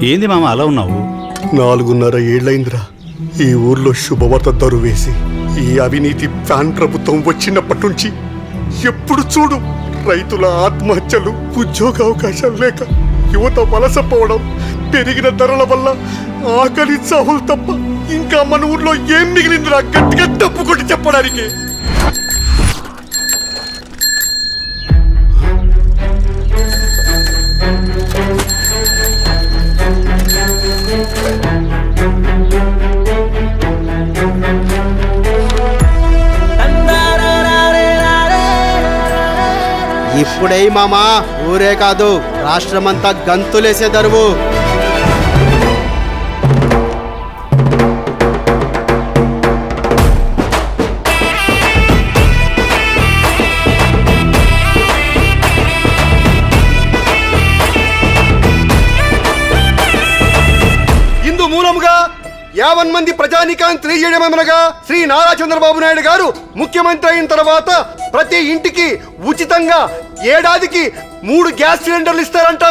ఏంది మామ అలా ఉన్నావు? 4.5 ఏళ్లైందిరా ఈ ఊర్లో శుభవార్త దరువేసి. ఈ అవినీతి ఫ్యాన్ ప్రభుత్వం వచ్చినప్పటి నుంచి ఎప్పుడు చూడు రైతుల ఆత్మహత్యలు, ఉద్యోగ అవకాశాలు లేక యువత వలసపోవడం, పెరిగిన ధరల వల్ల ఆకలి చావులు తప్ప ఇంకా మన ఊర్లో ఏం మిగిలిందిరా గట్టిగా తప్పు కొట్టి చెప్పడానికి. ఇప్పుడే మామా ఊరే కాదు రాష్ట్రమంతా గంతులేసే దరువు. ఇందు మూలముగా 50 మంది ప్రజానికాన్ని తెలియజేయడమనగా శ్రీ నారా చంద్రబాబు నాయుడు గారు ముఖ్యమంత్రి అయిన తర్వాత ప్రతి ఇంటికి ఉచితంగా ఏడాదికి 3 గ్యాస్ సిలిండర్లు ఇస్తారంట.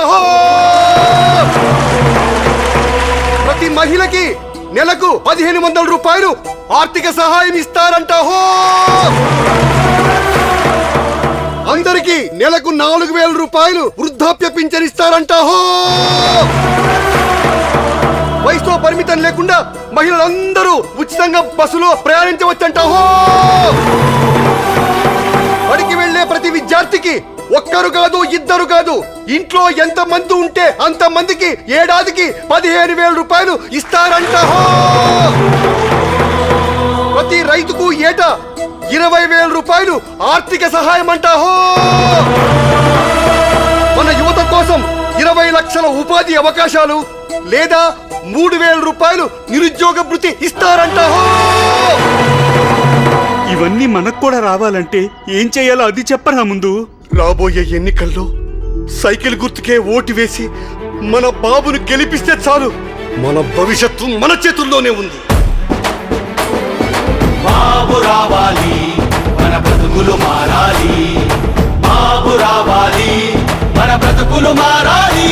ప్రతి మహిళకి నెలకు 1500 రూపాయలు ఆర్థిక సహాయం ఇస్తారంట. అందరికీ నెలకు 4000 రూపాయలు వృద్ధాప్య పింఛన్ ఇస్తారంట. వయసుతో పరిమితం లేకుండా మహిళలందరూ ఉచితంగా బస్సులో ప్రయాణించవచ్చంట. బడికి వెళ్లే ప్రతి విద్యార్థికి ఒక్కరు కాదు, ఇద్దరు కాదు, ఇంట్లో ఎంత మంది ఉంటే అంత మందికి ఏడాదికి 15,000 రూపాయలు ఇస్తారంట. ప్రతి రైతుకు ఏటా 20,000 రూపాయలు ఆర్థిక సహాయం అంట. మన యువత కోసం 20 లక్షల ఉపాధి అవకాశాలు లేదా 3,000 రూపాయలు నిరుద్యోగ భృతి ఇస్తారంట. ఇవన్నీ మనకు కూడా రావాలంటే ఏం చేయాలో అది చెప్పరా ముందు. రాబోయే ఎన్నికల్లో సైకిల్ గుర్తుకే ఓటు వేసి మన బాబును గెలిపిస్తే చాలు. మన భవిష్యత్తు మన చేతుల్లోనే ఉంది. బాబు రావాలి, మన బ్రతుకులు మారాలి. బాబు రావాలి, మన బ్రతుకులు మారాలి.